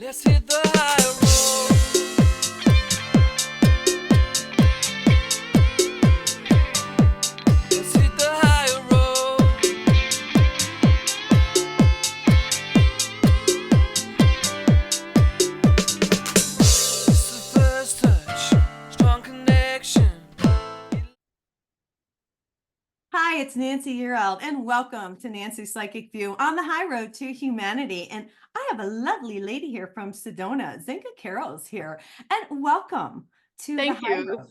Let's hit the high road. Let's hit the high road. It's the first touch, strong connection. Hi, it's Nancy Yearout, and welcome to Nancy's Psychic View on the high road to humanity. And I have a lovely lady here from Sedona. Zenka Caro is here, and welcome to the Thank high you. road.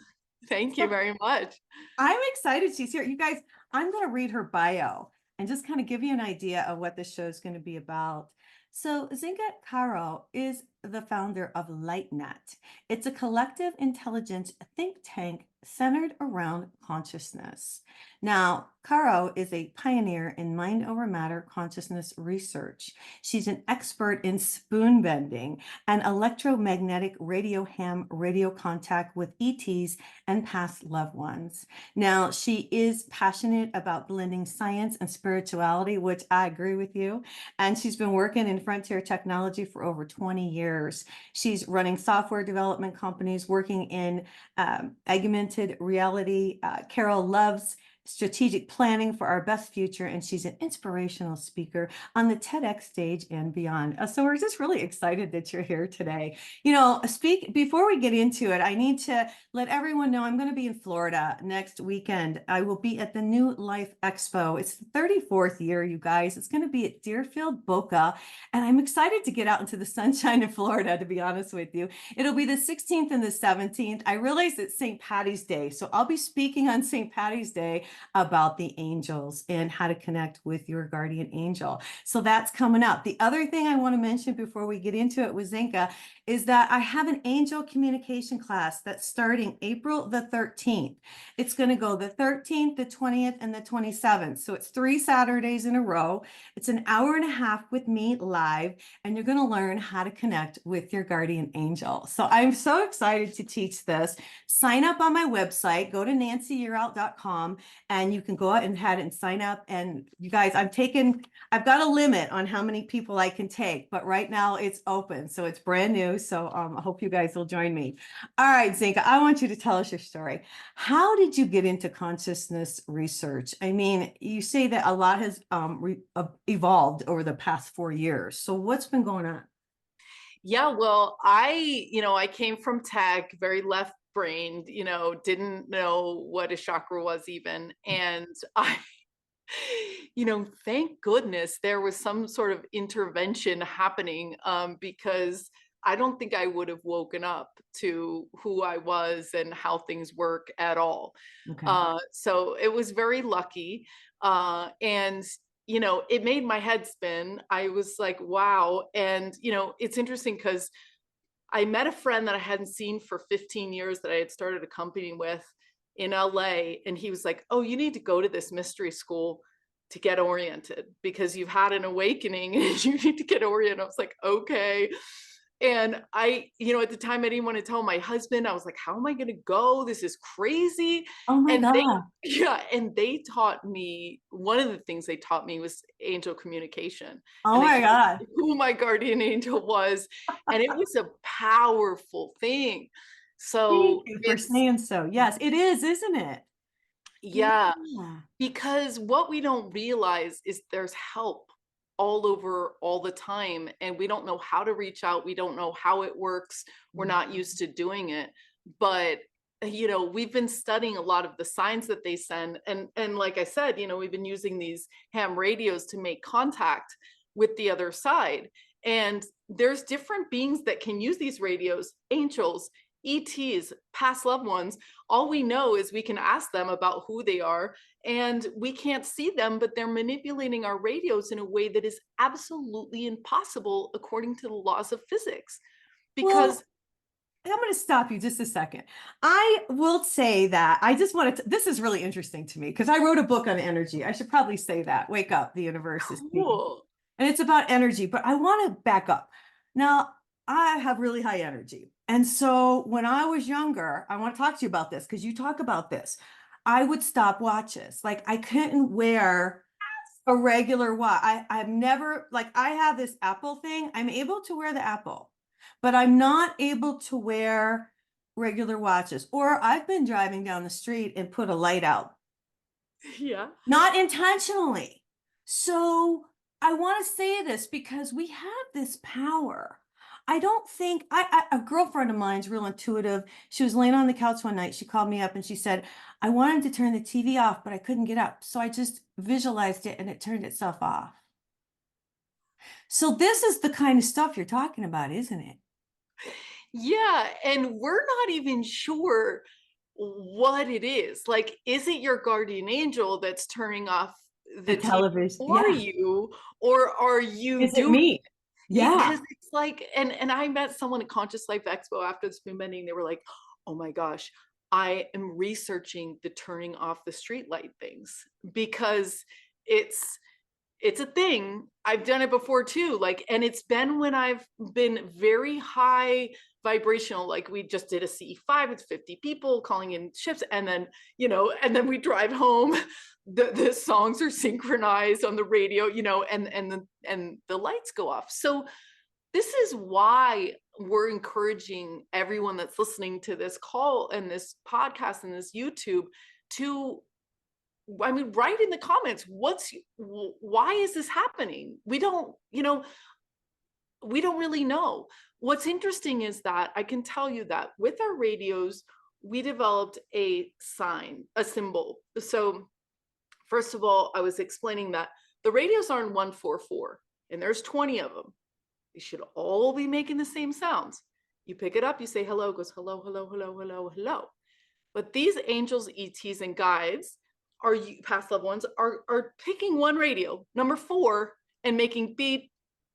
Thank you very much. I'm excited she's here. You guys, I'm going to read her bio and just kind of give you an idea of what this show is going to be about. So, Zenka Caro is the founder of LightNet. It's a collective intelligence think tank centered around consciousness. Now, Caro is a pioneer in mind over matter consciousness research. She's an expert in spoon bending and electromagnetic radio ham radio contact with ETs and past loved ones. Now, she is passionate about blending science and spirituality, which I agree with you. And she's been working in frontier technology for over 20 years. She's running software development companies, working in augmented reality. Carol loves strategic planning for our best future, and she's an inspirational speaker on the TEDx stage and beyond. So we're just really excited that you're here today. Before we get into it, I need to let everyone know I'm going to be in Florida next weekend. I will be at the New Life Expo. It's the 34th year, you guys. It's going to be at Deerfield, Boca, and I'm excited to get out into the sunshine in Florida, to be honest with you. It'll be the 16th and the 17th. I realize it's St. Patty's Day, so I'll be speaking on St. Patty's Day about the angels and how to connect with your guardian angel. So that's coming up. The other thing I want to mention before we get into it with Zenka is that I have an angel communication class that's starting April the 13th. It's going to go the 13th, the 20th, and the 27th. So it's 3 Saturdays in a row. It's an hour and a half with me live, and you're going to learn how to connect with your guardian angel. So I'm so excited to teach this. Sign up on my website, go to nancyyearout.com, and you can go ahead and sign up. And you guys, I've got a limit on how many people I can take, but right now it's open. So it's brand new. So I hope you guys will join me. All right, Zenka, I want you to tell us your story. How did you get into consciousness research? I mean, you say that a lot has evolved over the past 4 years. So what's been going on? Yeah, well, I came from tech, very left brained, didn't know what a chakra was even. And thank goodness there was some sort of intervention happening, because I don't think I would have woken up to who I was and how things work at all. Okay. So it was very lucky. And it made my head spin. I was like, wow. And, it's interesting because I met a friend that I hadn't seen for 15 years that I had started a company with in LA. And he was like, oh, you need to go to this mystery school to get oriented because you've had an awakening and you need to get oriented. I was like, okay. And at the time I didn't want to tell my husband. I was like, how am I going to go? This is crazy. Oh my And God. they taught me, one of the things they taught me was angel communication. Oh And they my told God. me who my guardian angel was. And it was a powerful thing. Thank So you for it's, saying so. Yes, it is, isn't it? yeah, Yeah. because what we don't realize is there's help all over all the time, and we don't know how to reach out. We don't know how it works. We're not used to doing it. But we've been studying a lot of the signs that they send, and like I said, we've been using these ham radios to make contact with the other side. And there's different beings that can use these radios, angels, ETs, past loved ones. All we know is we can ask them about who they are, and we can't see them, but they're manipulating our radios in a way that is absolutely impossible according to the laws of physics. Well, Because I'm going to stop you just a second. I will say that I just wanted to, this is really interesting to me because I wrote a book on energy. I should probably say that. Wake up, the universe is speaking. cool. And it's about energy, but I want to back up. Now, I have really high energy. And so when I was younger, I want to talk to you about this because you talk about this. I would stop watches. Like I couldn't wear a regular watch. I've never, like I have this Apple thing. I'm able to wear the Apple. but I'm not able to wear regular watches. Or I've been driving down the street and put a light out, Yeah. not intentionally. So I want to say this because we have this power. I don't think a girlfriend of mine's real intuitive. She was laying on the couch one night. She called me up and she said, I wanted to turn the TV off, but I couldn't get up. So I just visualized it and it turned itself off. So this is the kind of stuff you're talking about, isn't it? Yeah, and we're not even sure what it is. Like, is it your guardian angel that's turning off The the TV television. for Yeah. you, or are you Is it doing me? Yeah. because it's like, and I met someone at Conscious Life Expo after this moon bending. They were like, "Oh my gosh, I am researching the turning off the streetlight things because it's it's a thing. I've done it before too. Like, and it's been when I've been very high vibrational. Like we just did a CE5 with 50 people calling in shifts, and then, and then we drive home. The songs are synchronized on the radio, and the lights go off. So this is why we're encouraging everyone that's listening to this call and this podcast and this YouTube to, I mean, write in the comments, why is this happening? We don't really know. What's interesting is that I can tell you that with our radios, we developed a sign, a symbol. So first of all, I was explaining that the radios are in 144 and there's 20 of them. They should all be making the same sounds. You pick it up, you say hello, it goes hello, hello, hello, hello, hello. But these angels, ETs, and guides, our past loved ones, are picking one radio, number 4, and making beep,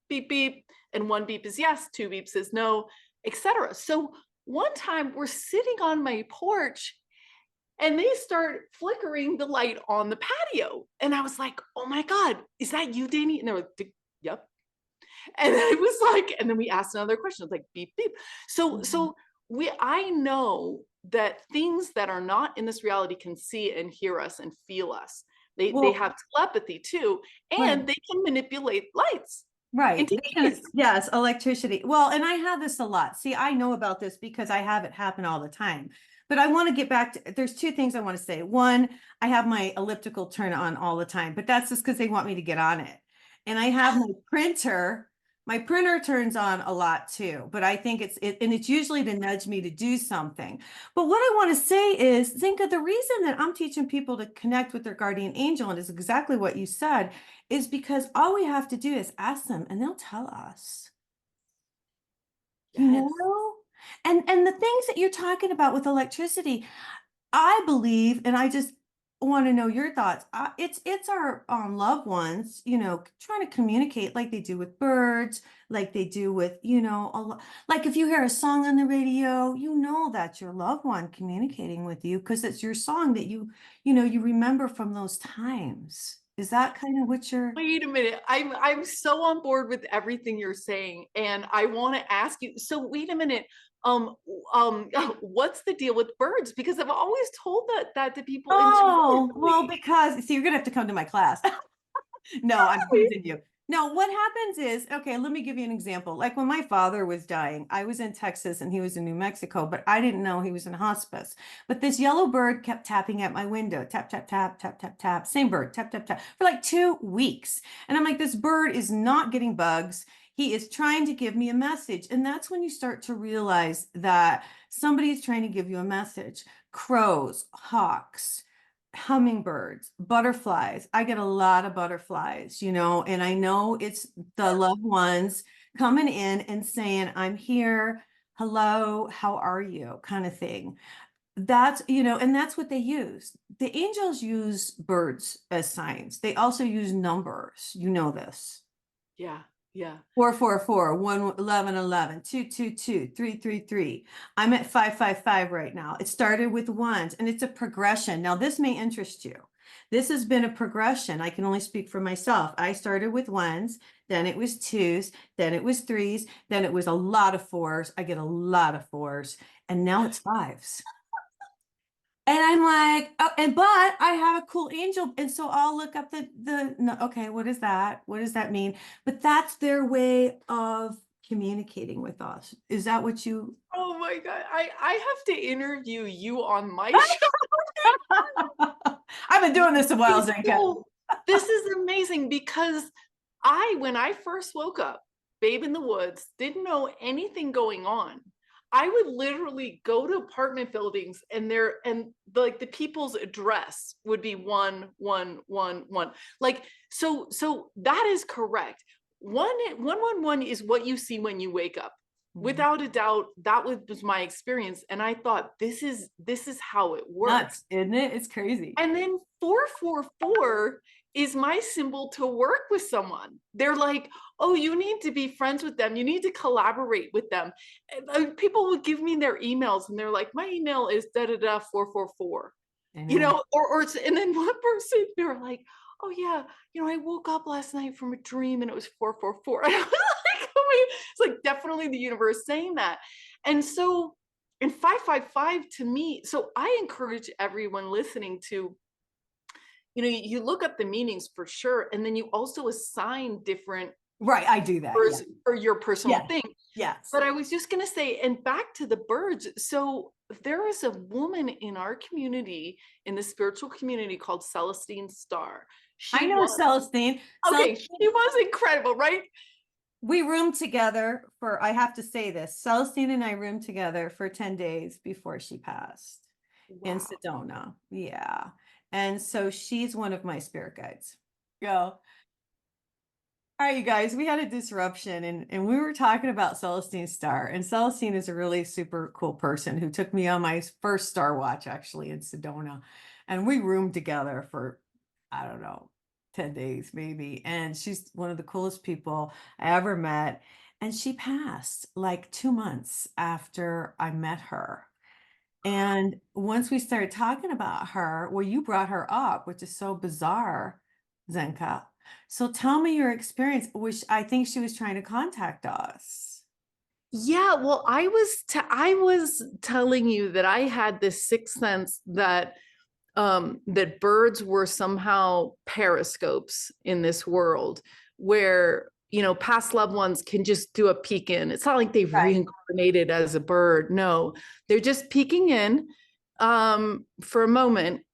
beep, beep, and 1 beep is yes, 2 beeps is no, etc. So one time we're sitting on my porch and they start flickering the light on the patio. And I was like, oh my God, is that you, Danny? And they were like, yep. And I was like, and then we asked another question. It's like beep, beep. So I know that things that are not in this reality can see and hear us and feel us. They Well, have telepathy too, right. and they can manipulate lights Right. into keys. Yes, electricity. Well, and I have this a lot. See, I know about this because I have it happen all the time. But I want to get back to, there's 2 things I want to say. One, I have my elliptical turn on all the time, but that's just because they want me to get on it. And I have my printer turns on a lot too, but I think and it's usually to nudge me to do something. But what I want to say is, Zinka, the reason that I'm teaching people to connect with their guardian angel, and is exactly what you said, is because all we have to do is ask them and they'll tell us. You Yes. know? And the things that you're talking about with electricity, I believe, and I just want to know your thoughts. It's our loved ones, trying to communicate like they do with birds, like they do with, like if you hear a song on the radio, that's your loved one communicating with you because it's your song that you remember from those times. Is that kind of what you're? Wait a minute. I'm so on board with everything you're saying, and I want to ask you. So wait a minute. What's the deal with birds? Because I've always told that to people Oh, well, intuitively. because see, you're gonna have to come to my class. No, I'm teasing you. No, what happens is, okay, let me give you an example. Like when my father was dying, I was in Texas and he was in New Mexico, but I didn't know he was in hospice. But this yellow bird kept tapping at my window, tap, tap, tap, tap, tap, tap, same bird, tap, tap, tap, for like 2 weeks. And I'm like, this bird is not getting bugs. He is trying to give me a message. And that's when you start to realize that somebody is trying to give you a message. Crows, hawks, hummingbirds, butterflies. I get a lot of butterflies, and I know it's the loved ones coming in and saying, I'm here. Hello, how are you? Kind of thing. And that's what they use. The angels use birds as signs. They also use numbers. You know this. Yeah, yeah. 444, 11111, 222, 333. I'm at 555 right now. It started with ones and it's a progression. Now, this may interest you. This has been a progression. I can only speak for myself. I started with ones, then it was twos, then it was threes, then it was a lot of fours. I get a lot of fours, and now it's fives. And I'm like, oh, but I have a cool angel. And so I'll look up no, okay, what is that? What does that mean? But that's their way of communicating with us. Is that what you? Oh my God. I have to interview you on my show. I've been doing this a while, Okay, Zenka. so this is amazing because when I first woke up, babe in the woods, didn't know anything going on. I would literally go to apartment buildings and like the people's address would be 111. Like, so that is correct. 111 is what you see when you wake up. Without a doubt, that was my experience. And I thought, this is how it works. Nuts, isn't it? It's crazy. And then 444 is my symbol to work with someone. They're like, oh, you need to be friends with them. You need to collaborate with them. And people would give me their emails and they're like, my email is da da da 444. You know, and then one person, they were like, oh yeah, I woke up last night from a dream and it was 444. And I was like, it's like definitely the universe saying that. And so, and 555 to me, so I encourage everyone listening to, you look up the meanings for sure, and then you also assign different Right, I do that. Yeah. for your personal Yeah. thing. Yes. But I was just going to say, and back to the birds. So there is a woman in our community, in the spiritual community, called Celestine Star. I know Celestine. Okay, she was incredible, right? We roomed together for, I have to say this, Celestine and I roomed together for 10 days before she passed in Wow. Sedona. Yeah. And so she's one of my spirit guides. Yeah. All right, you guys, we had a disruption and we were talking about Celestine Star. And Celestine is a really super cool person who took me on my first Star Watch actually in Sedona. And we roomed together for, I don't know, 10 days maybe. And she's one of the coolest people I ever met. And she passed like 2 months after I met her. And once we started talking about her, well, you brought her up, which is so bizarre, Zenka. So tell me your experience, which I think she was trying to contact us. Yeah, well, I was telling you that I had this sixth sense that that birds were somehow periscopes in this world where, past loved ones can just do a peek in. It's not like they've Right. reincarnated as a bird. No, they're just peeking in for a moment,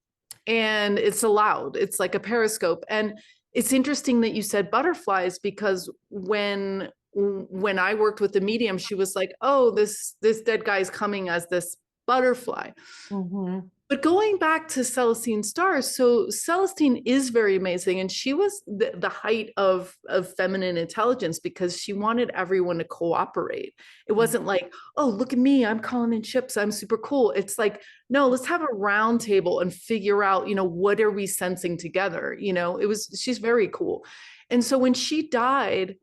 and it's allowed. It's like a periscope. And it's interesting that you said butterflies, because when I worked with the medium, she was like, oh, this dead guy is coming as this butterfly. Mm-hmm. But going back to Celestine Star, so Celestine is very amazing, and she was the height of feminine intelligence because she wanted everyone to cooperate. It wasn't like, oh, look at me, I'm calling in ships, I'm super cool. It's like, no, let's have a round table and figure out, what are we sensing together? She's very cool. And so when she died,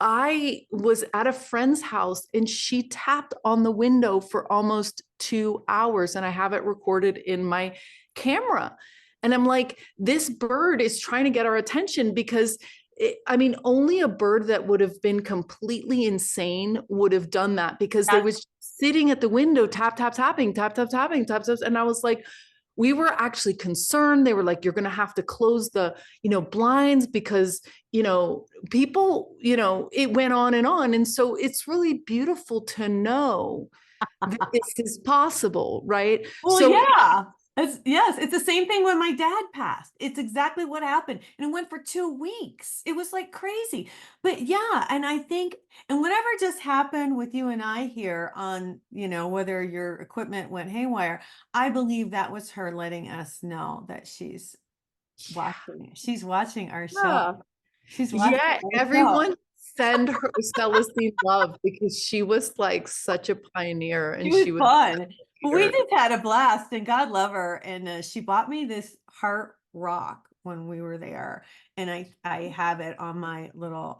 I was at a friend's house and she tapped on the window for almost 2 hours, and I have it recorded in my camera. And I'm like, this bird is trying to get our attention because only a bird that would have been completely insane would have done that, because they was sitting at the window, tap, tap, tapping, tap, tap, tapping, tap, tap. And I was like, we were actually concerned. They were like, you're going to have to close the, blinds because, people, it went on and on. And so it's really beautiful to know that this is possible, right? Well, So yeah. Yes, it's the same thing when my dad passed. It's exactly what happened. And it went for 2 weeks. It was like crazy. But yeah, and I think, and whatever just happened with you and I here on, whether your equipment went haywire, I believe that was her letting us know that she's watching. She's watching our show. yeah, She's watching our show. everyone send her Celestine love, because she was like such a pioneer, and She was fun. We weird. just had a blast, and God love her. And she bought me this heart rock when we were there, and I have it on my little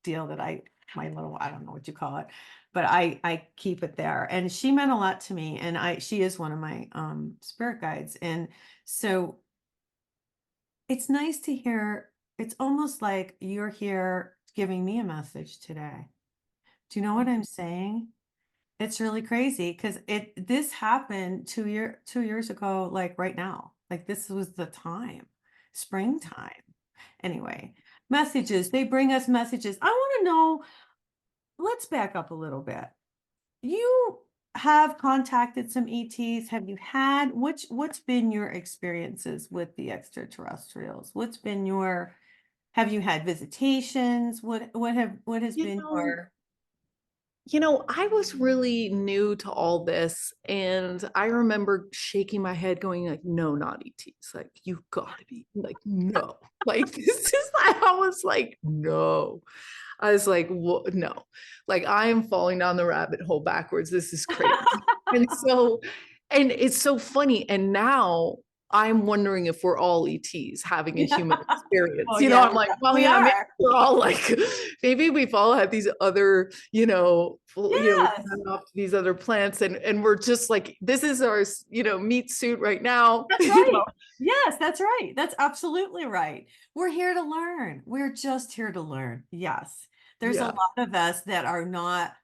deal that my little, I don't know what you call it, but I keep it there. And she meant a lot to me, and she is one of my spirit guides. And so it's nice to hear. It's almost like you're here giving me a message today. Do you know what I'm saying? It's really crazy because this happened 2 years ago, like right now. Like this was the time, springtime. Anyway, Messages. They bring us messages. I want to know, let's back up a little bit. You have contacted some ETs. Have you had what's been your experiences with the extraterrestrials? What's been your have you had visitations? What has You been know, your I was really new to all this, and I remember shaking my head going like, no, not ETs. Like, you gotta be like, no. Like, this is I was like, no. I was like, no. Like, I am falling down the rabbit hole backwards. This is crazy. And it's so funny. And now I'm wondering if we're all ETs having a human experience. Oh yeah, I'm like, well, we maybe are. we're all like, maybe we've all had these other, we Yes, went off to these other plants, and we're just like, this is our, meat suit right now. that's right. Yes, that's right. That's absolutely right. We're here to learn. We're just here to learn. Yes. There's a Yeah. lot of us that are not,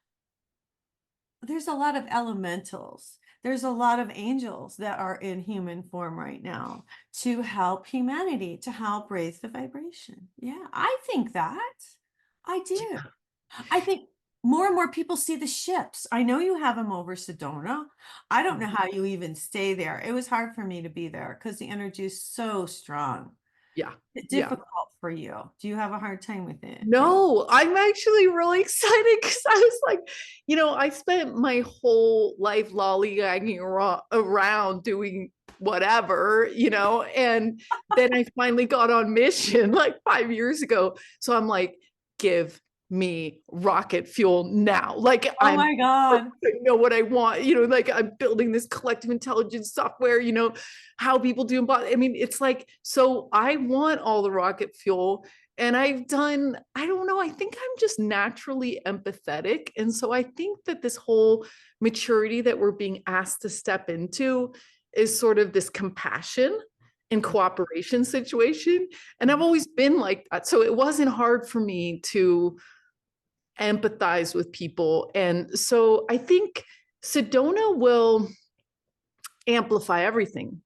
there's a lot of elementals. There's a lot of angels that are in human form right now to help humanity, to help raise the vibration. Yeah, I think that. I do. I think more and more people see the ships. I know you have them over Sedona. I don't know how you even stay there. It was hard for me to be there because the energy is so strong. Yeah. It's Yeah. difficult for you. Do you have a hard time with it? No, I'm actually really excited because I was like, I spent my whole life lollygagging around doing whatever, and then I finally got on mission like 5 years ago. So I'm like, give me rocket fuel now. Like, Oh my God. I know what I want, like I'm building this collective intelligence software, how people do. I mean, it's like, so I want all the rocket fuel. And I don't know, I think I'm just naturally empathetic. And so I think that this whole maturity that we're being asked to step into is sort of this compassion and cooperation situation. And I've always been like that. So it wasn't hard for me to empathize with people. And so I think Sedona will amplify everything,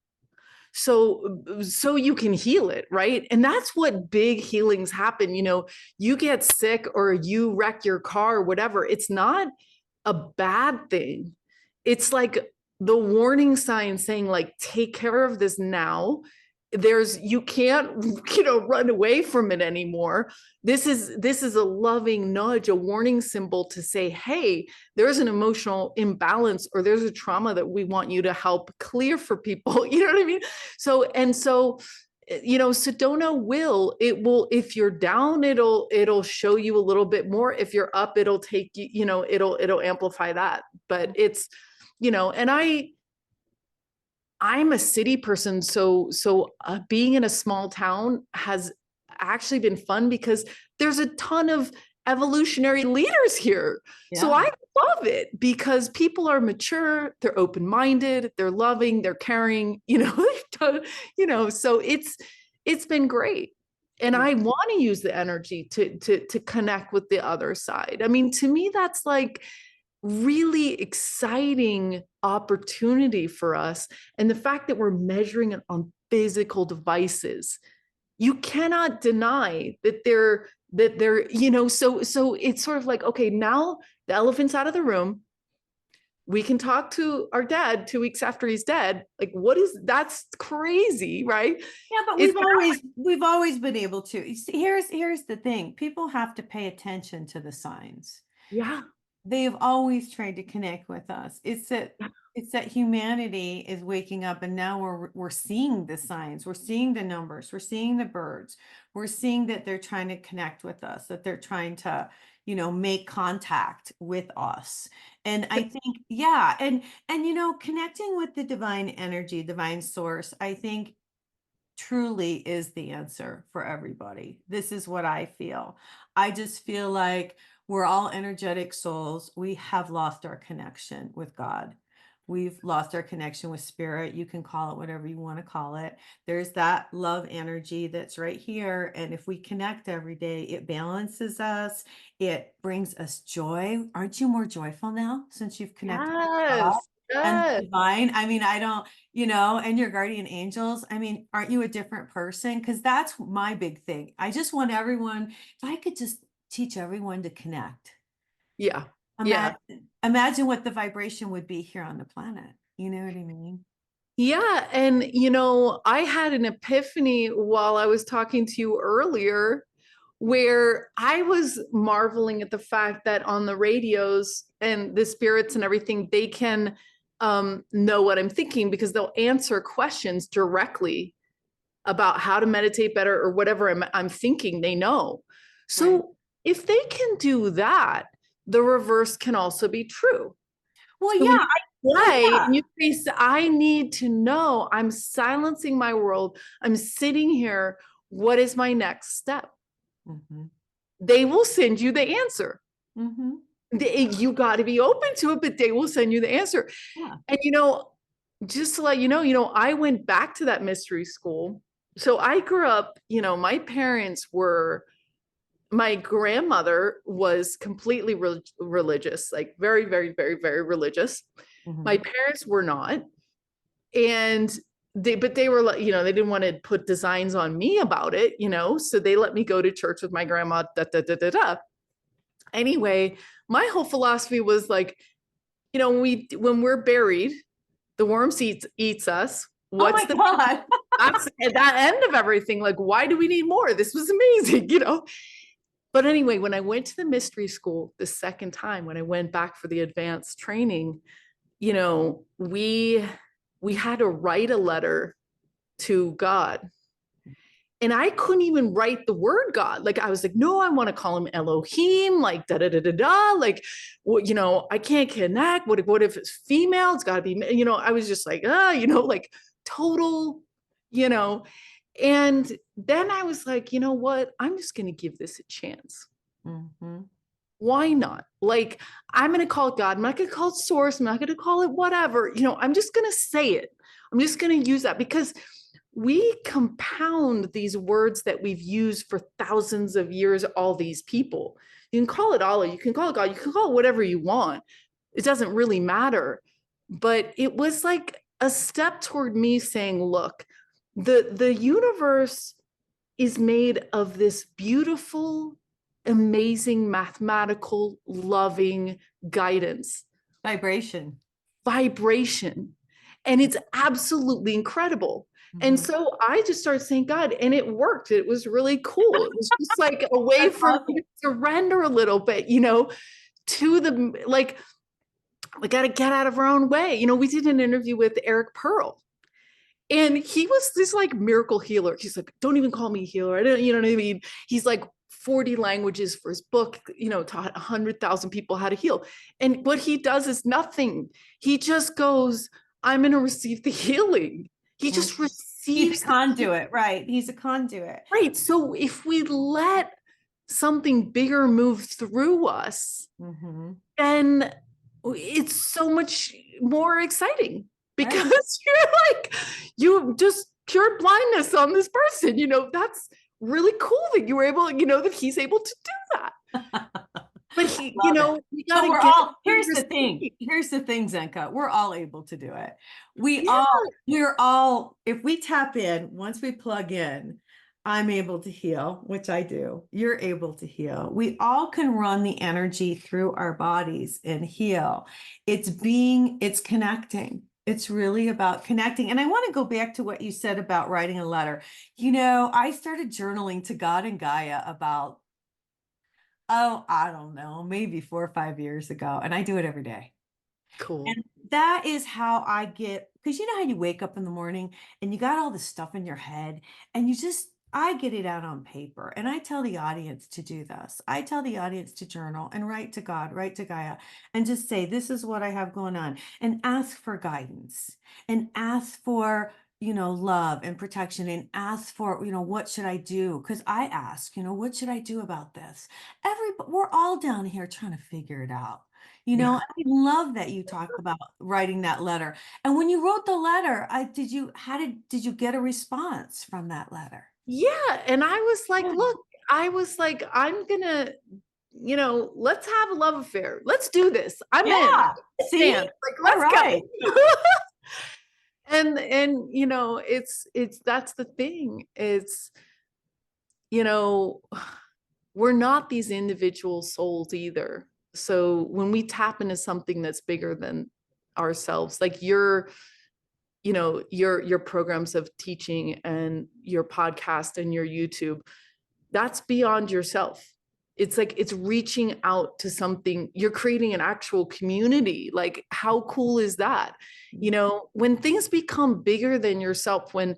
so you can heal it, right? And that's what big healings happen. You get sick or you wreck your car or whatever, it's not a bad thing. It's like the warning sign saying, like, take care of this now. You can't run away from it anymore. This is a loving nudge, a warning symbol to say, hey, there's an emotional imbalance or there's a trauma that we want you to help clear for people. You know what I mean? So Sedona will, if you're down, it'll show you a little bit more. If you're up, it'll take you, it'll amplify that. But it's, and I'm a city person, so being in a small town has actually been fun because there's a ton of evolutionary leaders here. So Yeah. I love it because people are mature, they're open-minded, they're loving, they're caring, so it's been great. And I want to use the energy to connect with the other side. I mean, to me, that's like really exciting opportunity for us. And the fact that we're measuring it on physical devices, you cannot deny that they're so it's sort of like, okay, now the elephant's out of the room. We can talk to our dad 2 weeks after he's dead. Like, that's crazy, right? Yeah, but It's we've always been able to. You see, here's the thing. People have to pay attention to the signs. yeah. They've always tried to connect with us. It's that humanity is waking up and now we're seeing the signs, we're seeing the numbers, we're seeing the birds, we're seeing that they're trying to connect with us, that they're trying to, make contact with us. And I think, yeah, and connecting with the divine energy, divine source, I think truly is the answer for everybody. This is what I feel. I just feel like we're all energetic souls. We have lost our connection with God. We've lost our connection with spirit. You can call it whatever you want to call it. There's that love energy that's right here. And if we connect every day, it balances us. It brings us joy. Aren't you more joyful now since you've connected with God Yes. and the Yes. divine? I mean, I don't, and your guardian angels. I mean, aren't you a different person? Because that's my big thing. I just want everyone, if I could just teach everyone to connect. Yeah. Yeah. Imagine what the vibration would be here on the planet. You know what I mean? Yeah. And, I had an epiphany while I was talking to you earlier, where I was marveling at the fact that on the radios and the spirits and everything, they can know what I'm thinking because they'll answer questions directly about how to meditate better or whatever I'm thinking they know. So Right. if they can do that, the reverse can also be true. Well, So yeah. when you play and you say, I need to know, I'm silencing my world. I'm sitting here. What is my next step? Mhm. They will send you the answer. Mhm. You got to be open to it, but they will send you the answer. Yeah. And, just to let you know, I went back to that mystery school. So I grew up, my grandmother was completely religious, like very, very, very, very religious. My Mhm. parents were not. And but they were like, they didn't want to put designs on me about it, so they let me go to church with my grandma, da, da, da, da, da. Anyway, my whole philosophy was like, when we're buried, the worms eats us. Oh What's my the God. that's at that end of everything? Like, why do we need more? This was amazing, But anyway, when I went to the mystery school the second time, when I went back for the advanced training, we had to write a letter to God. And I couldn't even write the word God. Like I was like, no, I want to call him Elohim, like da da da da da. Like, I can't connect. What if it's female? It's got to be, I was just like, like total, you know. And then I was like, you know what? I'm just going to give this a chance. Mhm. Why not? Like, I'm going to call it God. I'm not going to call it source. I'm not going to call it whatever. I'm just going to say it. I'm just going to use that because we compound these words that we've used for thousands of years, all these people. You can call it Allah, you can call it God, you can call it whatever you want. It doesn't really matter. But it was like a step toward me saying, look, the universe is made of this beautiful, amazing, mathematical, loving guidance, vibration. And it's absolutely incredible. And Mhm. so I just started saying God, and it worked. It was really cool. It was just like a way That's for me awesome. to surrender a little bit, to the like, we got to get out of our own way. We did an interview with Eric Pearl, and he was this like miracle healer. He's like, don't even call me a healer. I don't, you know what I mean? He's like 40 languages for his book, taught 100,000 people how to heal. And what he does is nothing. He just goes, I'm going to receive the healing. He just Mhm. He's receives a conduit, right? He's a conduit. right. So if we let something bigger move through us, Mhm. then it's so much more exciting Right. because you're like, you just cured blindness on this person. That's really cool that you were able, that he's able to do that. But he, Love it. we But gotta we're get all, to here's the thing. receive. Here's the thing, Zenka. We're all able to do it. Yeah. We're all, if we tap in, once we plug in, I'm able to heal, which I do. You're able to heal. We all can run the energy through our bodies and heal. It's connecting. It's really about connecting. And I want to go back to what you said about writing a letter. I started journaling to God and Gaia about, oh, I don't know, maybe 4 or 5 years ago. And I do it every day. Cool. And that is how I get, because you know how you wake up in the morning and you got all this stuff in your head and I get it out on paper and I tell the audience to do this. I tell the audience to journal and write to God, write to Gaia, and just say, this is what I have going on, and ask for guidance and ask for, love and protection, and ask for, what should I do? Because I ask, what should I do about this? We're all down here trying to figure it out. Yeah. I love that you talk about writing that letter. And when you wrote the letter, did you get a response from that letter? Yeah. And I was like, Yeah. look, I'm gonna, let's have a love affair. Let's do this. I'm in. Yeah. See? Stand. Like, All let's right. go. And you know, it's that's the thing. It's, you know, we're not these individual souls either. So when we tap into something that's bigger than ourselves, like you know, your programs of teaching and your podcast and your YouTube, that's beyond yourself. It's like it's reaching out to something. You're creating an actual community. Like, how cool is that? You know, when things become bigger than yourself, when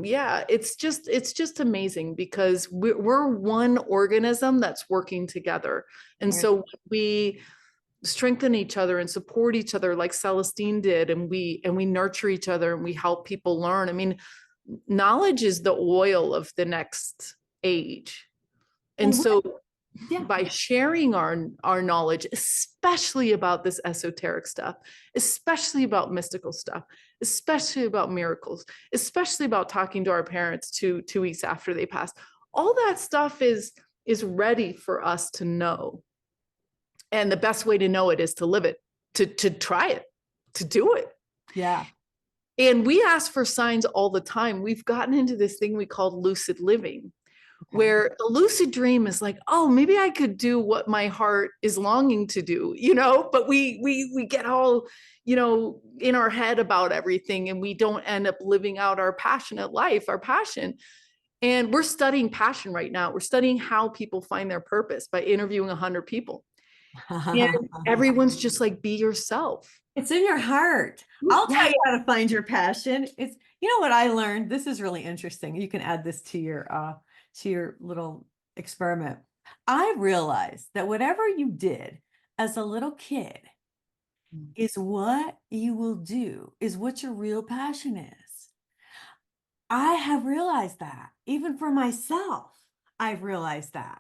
yeah, it's just amazing because we're one organism that's working together. And Right. so we strengthen each other and support each other like Celestine did, and we nurture each other and we help people learn. I mean, knowledge is the oil of the next age. And Well, so yeah. by sharing our knowledge, especially about this esoteric stuff, especially about mystical stuff, especially about miracles, especially about talking to our parents 2 weeks after they pass, all that stuff is ready for us to know. And the best way to know it is to live it, to try it, to do it. Yeah. And we ask for signs all the time. We've gotten into this thing we call lucid living, where a lucid dream is like, oh, maybe I could do what my heart is longing to do, you know, but we get all, you know, in our head about everything, and we don't end up living out our passionate life, our passion. And we're studying passion right now. We're studying how people find their purpose by interviewing 100 people. And everyone's just like, be yourself. It's in your heart. I'll tell Right. you how to find your passion. It's, you know what I learned? This is really interesting. You can add this to your little experiment. I realized that whatever you did as a little kid is what you will do, is what your real passion is. I have realized that even for myself, I've realized that.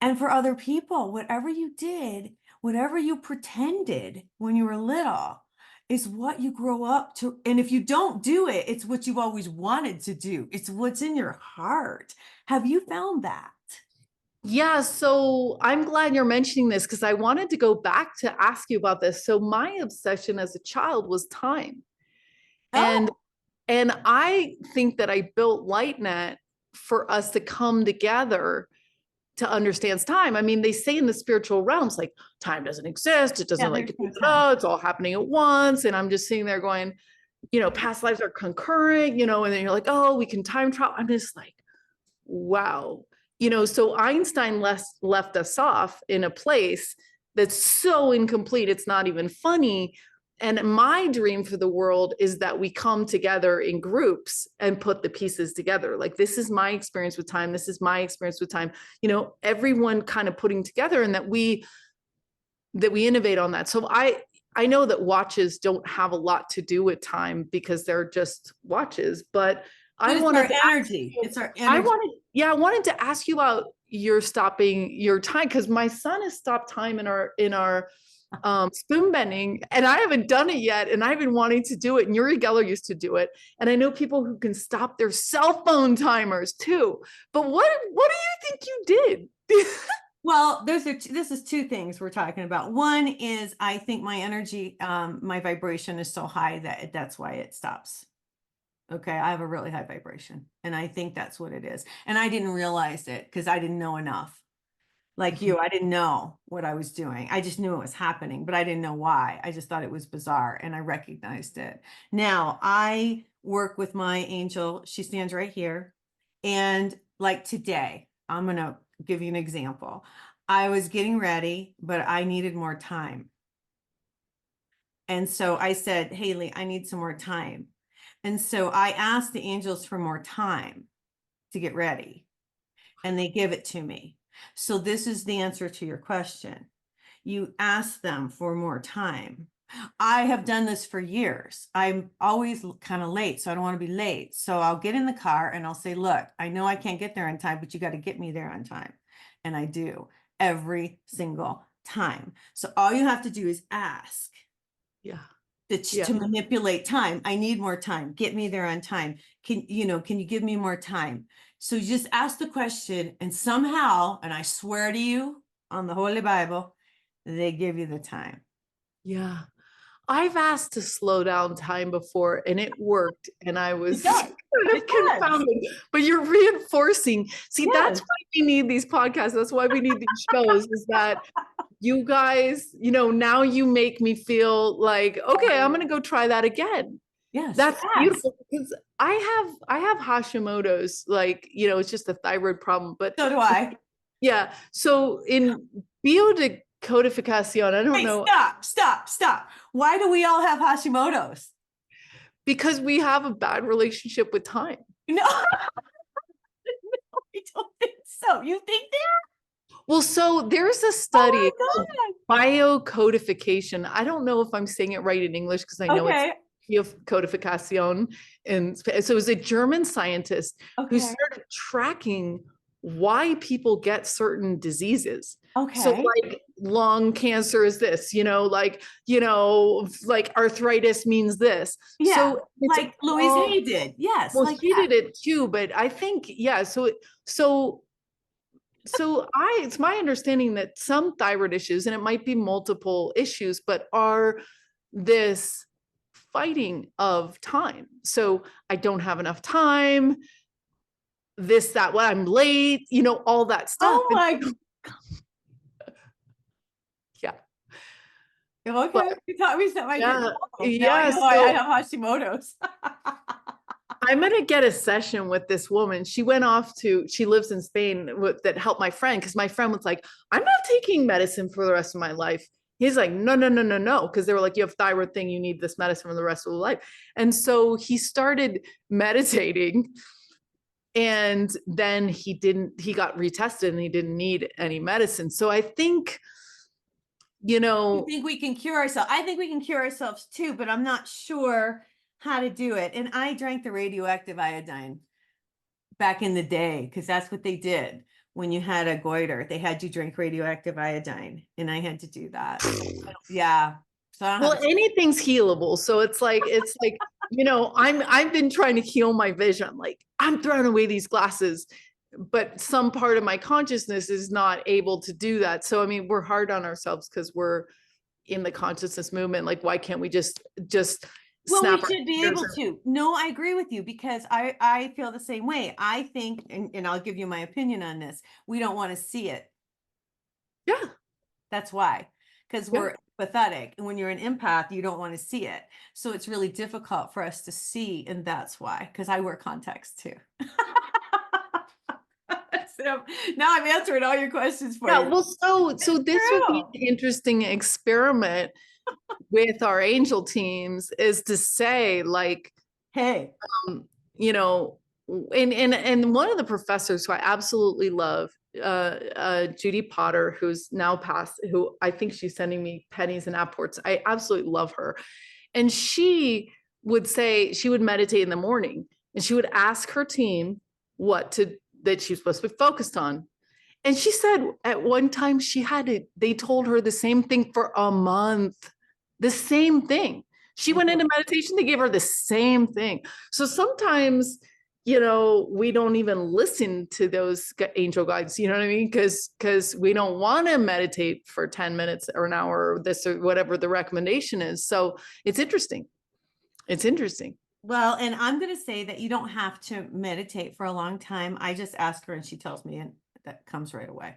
And for other people, whatever you did, whatever you pretended when you were little is what you grow up to. And if you don't do it, it's what you've always wanted to do. It's what's in your heart. Have you found that? Yeah, so I'm glad you're mentioning this because I wanted to go back to ask you about this. So my obsession as a child was time. And Oh, and I think that I built LightNet for us to come together to understand time. I mean, they say in the spiritual realms, like time doesn't exist, it yeah, doesn't like there's no time. it's all happening at once. And I'm just sitting there going, you know, past lives are concurrent, you know, and then you're like, oh, we can time travel. I'm just like, wow. You know, so Einstein left us off in a place that's so incomplete, it's not even funny. And my dream for the world is that we come together in groups and put the pieces together. Like, this is my experience with time. This is my experience with time. You know, everyone kind of putting together, and that we innovate on that. So I know that watches don't have a lot to do with time because they're just watches, but But I it's wanted our to energy. It's our I energy. wanted, yeah, I wanted to ask you about your stopping your time, because my son has stopped time in our spoon bending, and I haven't done it yet, and I've been wanting to do it. And Yuri Geller used to do it, and I know people who can stop their cell phone timers too. But what do you think you did? Well, this is two things we're talking about. One is I think my energy, my vibration is so high that that's why it stops. Okay, I have a really high vibration, and I think that's what it is. And I didn't realize it because I didn't know enough. Like you, I didn't know what I was doing. I just knew it was happening, but I didn't know why. I just thought it was bizarre, and I recognized it. Now, I work with my angel. She stands right here. And like today, I'm going to give you an example. I was getting ready, but I needed more time. And so I said, Haley, I need some more time. And so I asked the angels for more time to get ready, and they give it to me. So this is the answer to your question. You ask them for more time. I have done this for years. I'm always kind of late, so I don't want to be late. So I'll get in the car and I'll say, look, I know I can't get there on time, but you got to get me there on time. And I do every single time. So all you have to do is ask Yeah. to manipulate time. I need more time. Get me there on time. Can you give me more time? So you just ask the question, and somehow, and I swear to you on the Holy Bible, they give you the time. Yeah. I've asked to slow down time before and it worked. And I was does. kind of It does. confounded, but you're reinforcing. See, that's Yes. why we need these podcasts. That's why we need these shows, is that you guys, now you make me feel like, okay, I'm going to go try that again. Yes. That's yes. beautiful, because I have Hashimoto's, like, it's just a thyroid problem, but So do I. yeah. So in biodecodification, I don't Wait, know, stop. Why do we all have Hashimoto's? because we have a bad relationship with time. No, no, I don't think so. You think that? Well, so there's a Oh study my called biocodification. I don't know if I'm saying it right in English, because I know Okay. it's codification. And so it was a German scientist who Okay. started tracking why people get certain diseases. So Okay. like lung cancer is this, like arthritis means this. Yeah. So it's Like Louise all- Hay did. Yes. well, Like he that. did it too, but I think, yeah, it's my understanding that some thyroid issues, and it might be multiple issues, but are this fighting of time. So I don't have enough time, this, that, what, I'm late, all that stuff. Oh my. Yeah. Okay. But- You taught me something I didn't Yeah, know. Now I yeah, know I so- have Hashimoto's. I'm going to get a session with this woman. She lives in Spain, that helped my friend, because my friend was like, I'm not taking medicine for the rest of my life. He's like, no. Because they were like, you have thyroid thing, you need this medicine for the rest of the life. And so he started meditating, and then he got retested and he didn't need any medicine. So I think, I think we can cure ourselves. I think we can cure ourselves too, but I'm not sure how to do it. And I drank the radioactive iodine back in the day, because that's what they did when you had a goiter. They had you drink radioactive iodine, and I had to do that. Yeah. So I don't well, have anything's healable. So it's like, I've been trying to heal my vision. Like, I'm throwing away these glasses, but some part of my consciousness is not able to do that. So, I mean, we're hard on ourselves because we're in the consciousness movement. Like, why can't we just well, snap we our should be fingers able and- to. No, I agree with you, because I feel the same way. I think, and I'll give you my opinion on this. We don't want to see it. Yeah. That's why, because Yeah. we're pathetic. And when you're an empath, you don't want to see it. So it's really difficult for us to see. And that's why, because I wear contacts too. So now I'm answering all your questions for Yeah. you. Well, so this would be true. an interesting experiment with our angel teams, is to say, like, Hey, and one of the professors who I absolutely love, Judy Potter, who's now passed, who I think she's sending me pennies and apports. I absolutely love her. And she would say she would meditate in the morning, and she would ask her team that she's supposed to be focused on. And she said at one time they told her the same thing for a month, the same thing. She went into meditation, they gave her the same thing. So sometimes, we don't even listen to those angel guides, you know what I mean? Because we don't want to meditate for 10 minutes or an hour, or this or whatever the recommendation is. So it's interesting. It's interesting. well, and I'm going to say that you don't have to meditate for a long time. I just ask her and she tells me, and that comes right away.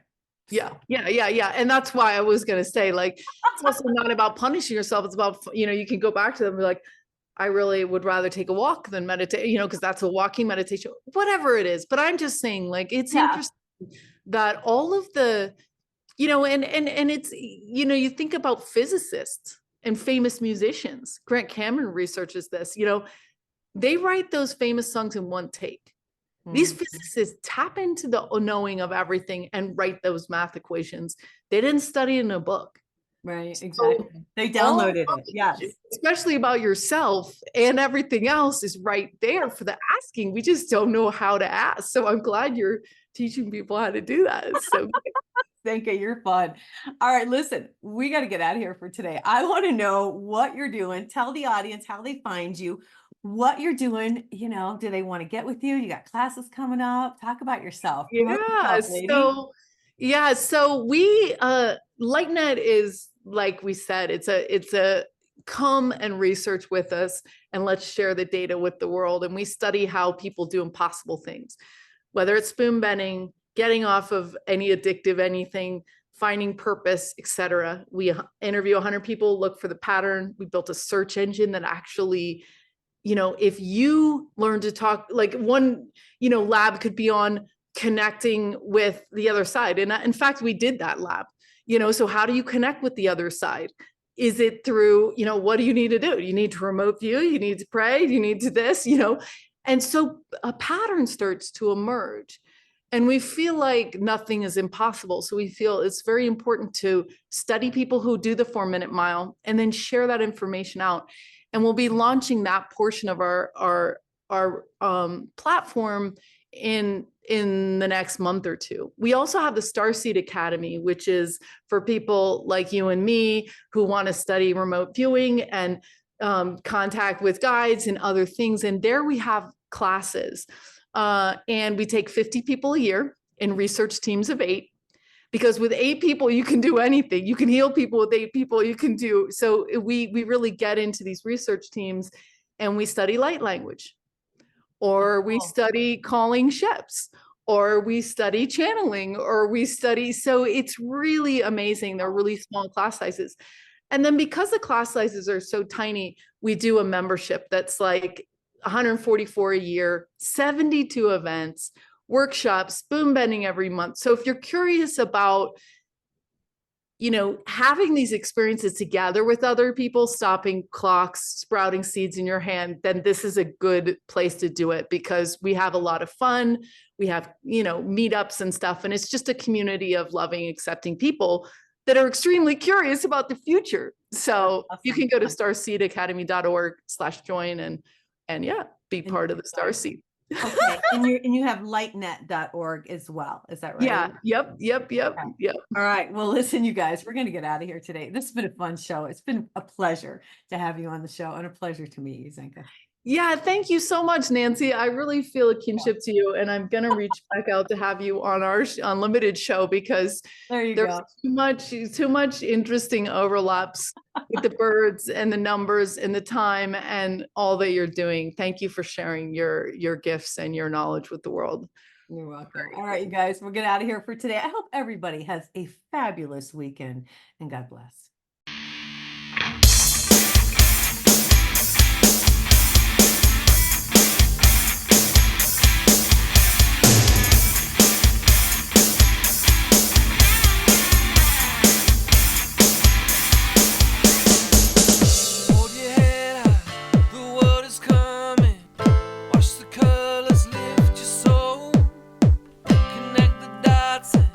Yeah. And that's why I was going to say, like, it's also not about punishing yourself. It's about, you can go back to them and be like, I really would rather take a walk than meditate, because that's a walking meditation, whatever it is. But I'm just saying, like, it's Yeah. interesting that all of the, and it's, you think about physicists and famous musicians. Grant Cameron researches this, they write those famous songs in one take. These Mhm. physicists tap into the knowing of everything and write those math equations. They didn't study in a book. Right, So exactly. They all downloaded it. knowledge, Yes. especially about yourself and everything else, is right there for the asking. We just don't know how to ask. So I'm glad you're teaching people how to do that. It's so good. Zenka, you're fun. All right, listen, we got to get out of here for today. I want to know what you're doing. Tell the audience how they find you, what you're doing. Do they want to get with you? You got classes coming up. Talk about yourself. Promote yourself, lady. So we LightNet is, like we said, it's a come and research with us, and let's share the data with the world. And we study how people do impossible things, whether it's spoon bending, getting off of any addictive anything, finding purpose, etc. We interview 100 people, look for the pattern. We built a search engine that actually, if you learn to talk, like one, lab could be on connecting with the other side. And in fact, we did that lab, so how do you connect with the other side? Is it through, what do you need to do? You need to remote view, you need to pray, you need to this, and so a pattern starts to emerge. And we feel like nothing is impossible. So we feel it's very important to study people who do the 4-minute mile and then share that information out. And we'll be launching that portion of our platform in the next month or two. We also have the Starseed Academy, which is for people like you and me who want to study remote viewing and contact with guides and other things. And there we have classes. And we take 50 people a year in research teams of 8, because with 8 people, you can do anything. You can heal people with 8 people. You can do, so we really get into these research teams, and we study light language, or we study calling ships, or we study channeling, or we study, so it's really amazing. They're really small class sizes. And then because the class sizes are so tiny, we do a membership that's like $144 a year, 72 events, workshops, spoon bending every month. So if you're curious about, having these experiences together with other people, stopping clocks, sprouting seeds in your hand, then this is a good place to do it, because we have a lot of fun. We have, meetups and stuff. And it's just a community of loving, accepting people that are extremely curious about the future. So you can go to starseedacademy.org/join and yeah, be part of the Starseed. Okay, and you have lightnet.org as well. Is that right? Yeah. Yep. All right. Well, listen, you guys, we're going to get out of here today. This has been a fun show. It's been a pleasure to have you on the show, and a pleasure to meet you, Zenka. Yeah, thank you so much, Nancy. I really feel a kinship to you, and I'm gonna reach back out to have you on our Unlimited show, because there's too much interesting overlaps with the birds and the numbers and the time and all that you're doing. Thank you for sharing your gifts and your knowledge with the world. You're welcome. All right, you guys, we'll get out of here for today. I hope everybody has a fabulous weekend, and God bless. Hold your head high, the world is coming. Watch the colors lift your soul. Connect the dots and